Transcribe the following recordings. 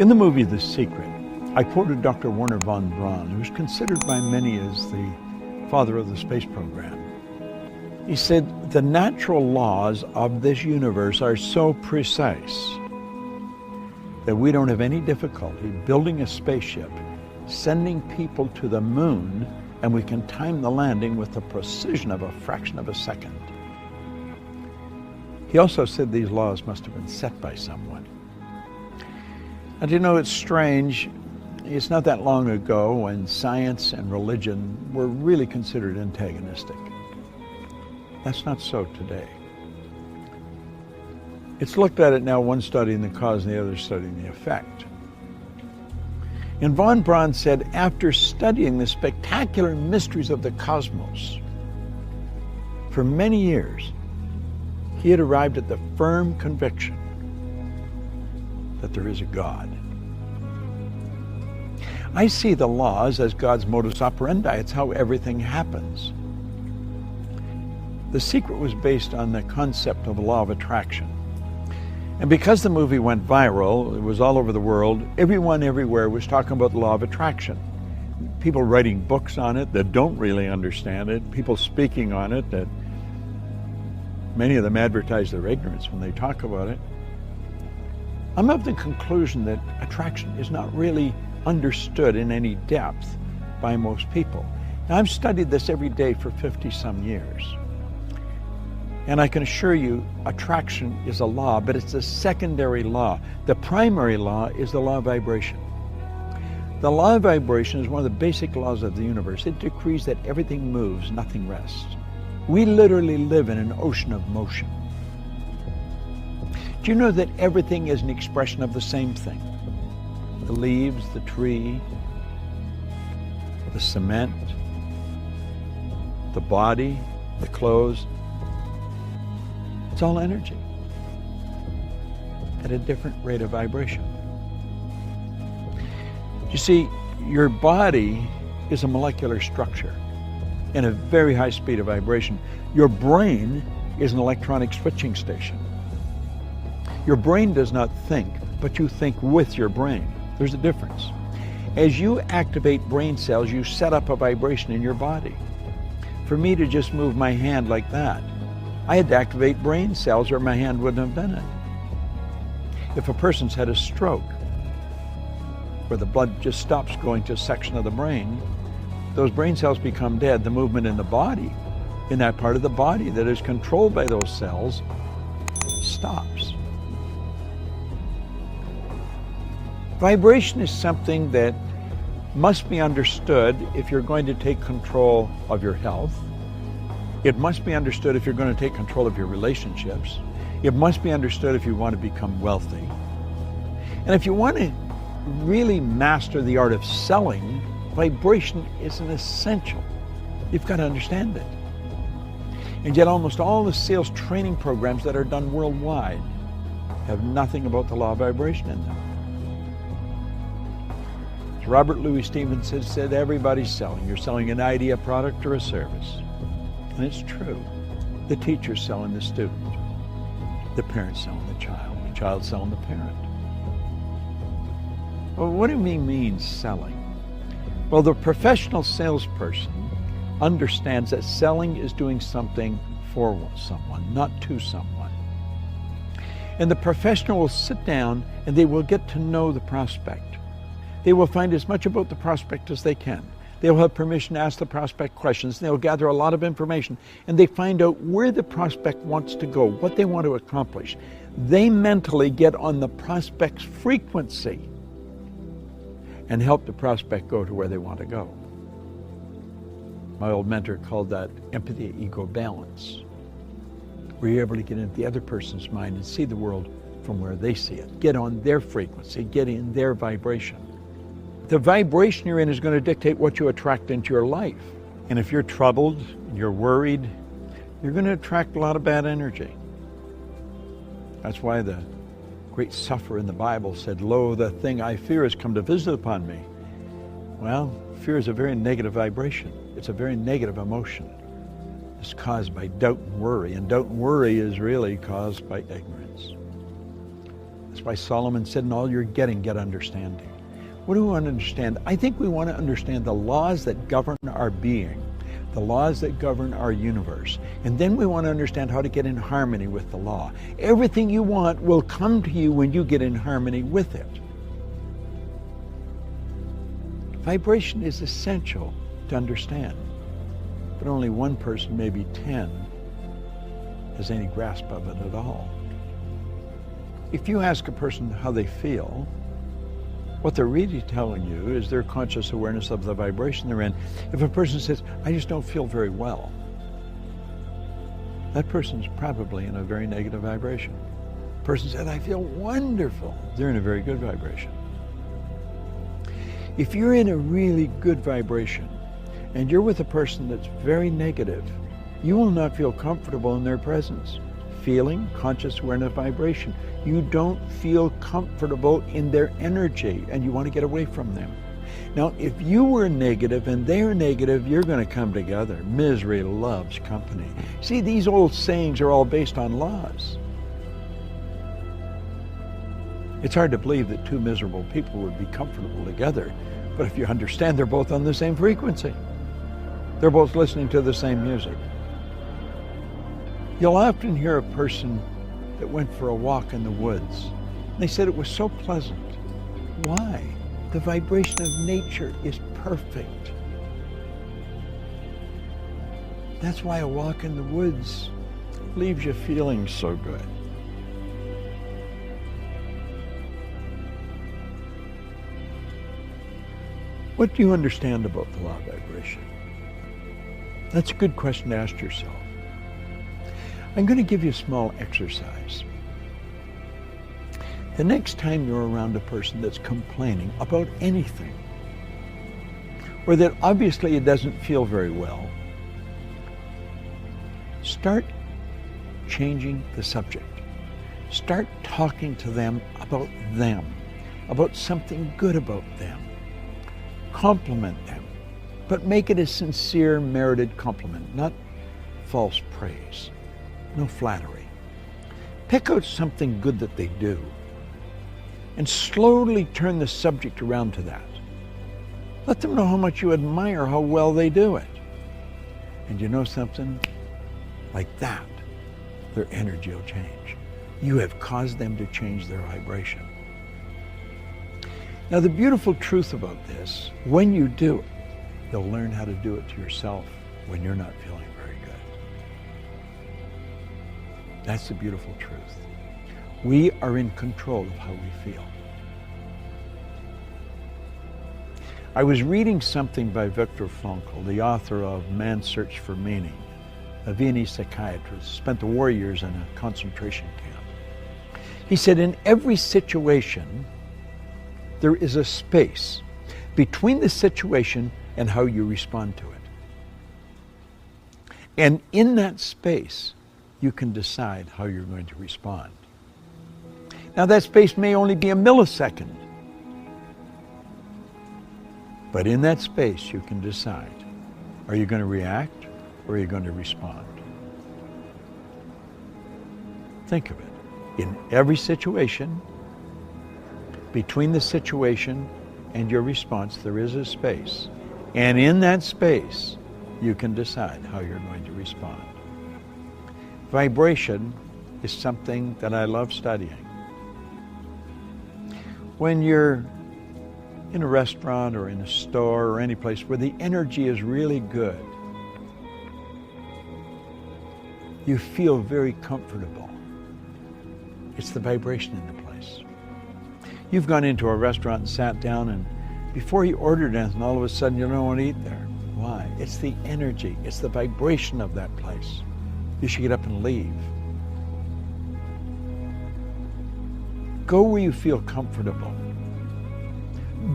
In the movie The Secret, I quoted Dr. Wernher von Braun, who's considered by many as the father of the space program. He said, the natural laws of this universe are so precise that we don't have any difficulty building a spaceship, sending people to the moon, and we can time the landing with the precision of a fraction of a second. He also said these laws must have been set by someone. And you know, it's strange. It's not that long ago when science and religion were really considered antagonistic. That's not so today. It's looked at it now, one studying the cause and the other studying the effect. And von Braun said, after studying the spectacular mysteries of the cosmos for many years, he had arrived at the firm conviction that there is a God. I see the laws as God's modus operandi. It's how everything happens. The Secret was based on the concept of the law of attraction. And because the movie went viral, it was all over the world, everyone everywhere was talking about the law of attraction. People writing books on it that don't really understand it, people speaking on it that many of them advertise their ignorance when they talk about it. I'm of the conclusion that attraction is not really understood in any depth by most people. Now, I've studied this every day for 50-some years. And I can assure you, attraction is a law, but it's a secondary law. The primary law is the law of vibration. The law of vibration is one of the basic laws of the universe. It decrees that everything moves, nothing rests. We literally live in an ocean of motion. Do you know that everything is an expression of the same thing? The leaves, the tree, the cement, the body, the clothes. It's all energy at a different rate of vibration. You see, your body is a molecular structure in a very high speed of vibration. Your brain is an electronic switching station. Your brain does not think, but you think with your brain. There's a difference. As you activate brain cells, you set up a vibration in your body. For me to just move my hand like that, I had to activate brain cells or my hand wouldn't have done it. If a person's had a stroke, where the blood just stops going to a section of the brain, those brain cells become dead. The movement in the body, in that part of the body that is controlled by those cells, stops. Vibration is something that must be understood if you're going to take control of your health. It must be understood if you're going to take control of your relationships. It must be understood if you want to become wealthy. And if you want to really master the art of selling, vibration is an essential. You've got to understand it. And yet almost all the sales training programs that are done worldwide have nothing about the law of vibration in them. As Robert Louis Stevenson said, everybody's selling. You're selling an idea, a product, or a service. And it's true. The teacher's selling the student. The parent's selling the child selling the parent. Well, what do we mean selling? Well, the professional salesperson understands that selling is doing something for someone, not to someone. And the professional will sit down and they will get to know the prospect. They will find as much about the prospect as they can. They'll have permission to ask the prospect questions. They'll gather a lot of information, and they find out where the prospect wants to go, what they want to accomplish. They mentally get on the prospect's frequency and help the prospect go to where they want to go. My old mentor called that empathy ego balance, where you're able to get into the other person's mind and see the world from where they see it. Get on their frequency, get in their vibration. The vibration you're in is going to dictate what you attract into your life. And if you're troubled, you're worried, you're going to attract a lot of bad energy. That's why the great sufferer in the Bible said, "Lo, the thing I fear has come to visit upon me." Well, fear is a very negative vibration. It's a very negative emotion. It's caused by doubt and worry, and doubt and worry is really caused by ignorance. That's why Solomon said, in all you're getting, get understanding. What do we want to understand? I think we want to understand the laws that govern our being, the laws that govern our universe. And then we want to understand how to get in harmony with the law. Everything you want will come to you when you get in harmony with it. Vibration is essential to understand, but only one person, maybe 10, has any grasp of it at all. If you ask a person how they feel, what they're really telling you is their conscious awareness of the vibration they're in. If a person says, I just don't feel very well, that person's probably in a very negative vibration. A person said, I feel wonderful, they're in a very good vibration. If you're in a really good vibration and you're with a person that's very negative, you will not feel comfortable in their presence. Feeling, conscious awareness, vibration. You don't feel comfortable in their energy and you want to get away from them. Now, if you were negative and they're negative, you're going to come together. Misery loves company. See, these old sayings are all based on laws. It's hard to believe that two miserable people would be comfortable together, but if you understand they're both on the same frequency, they're both listening to the same music. You'll often hear a person that went for a walk in the woods. They said it was so pleasant. Why? The vibration of nature is perfect. That's why a walk in the woods leaves you feeling so good. What do you understand about the law of vibration? That's a good question to ask yourself. I'm going to give you a small exercise. The next time you're around a person that's complaining about anything, or that obviously it doesn't feel very well, start changing the subject. Start talking to them, about something good about them. Compliment them, but make it a sincere, merited compliment, not false praise. No flattery. Pick out something good that they do and slowly turn the subject around to that. Let them know how much you admire how well they do it. And you know something? Like that, their energy will change. You have caused them to change their vibration. Now, the beautiful truth about this, when you do it, you'll learn how to do it to yourself when you're not feeling very good. That's the beautiful truth. We are in control of how we feel. I was reading something by Viktor Frankl, the author of Man's Search for Meaning, a Viennese psychiatrist, spent the war years in a concentration camp. He said, in every situation, there is a space between the situation and how you respond to it. And in that space, you can decide how you're going to respond. Now, that space may only be a millisecond, but in that space, you can decide, are you going to react or are you going to respond? Think of it. In every situation, between the situation and your response, there is a space. And in that space, you can decide how you're going to respond. Vibration is something that I love studying. When you're in a restaurant or in a store or any place where the energy is really good, you feel very comfortable. It's the vibration in the place. You've gone into a restaurant and sat down, and before you ordered anything, all of a sudden you don't want to eat there. Why? It's the energy. It's the vibration of that place. You should get up and leave. Go where you feel comfortable.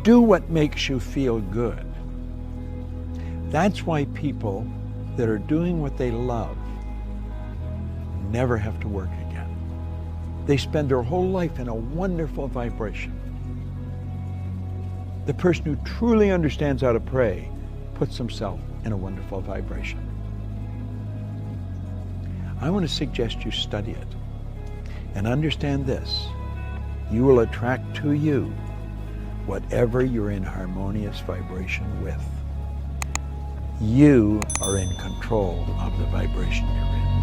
Do what makes you feel good. That's why people that are doing what they love never have to work again. They spend their whole life in a wonderful vibration. The person who truly understands how to pray puts himself in a wonderful vibration. I want to suggest you study it and understand this. you will attract to you whatever you're in harmonious vibration with. You are in control of the vibration you're in.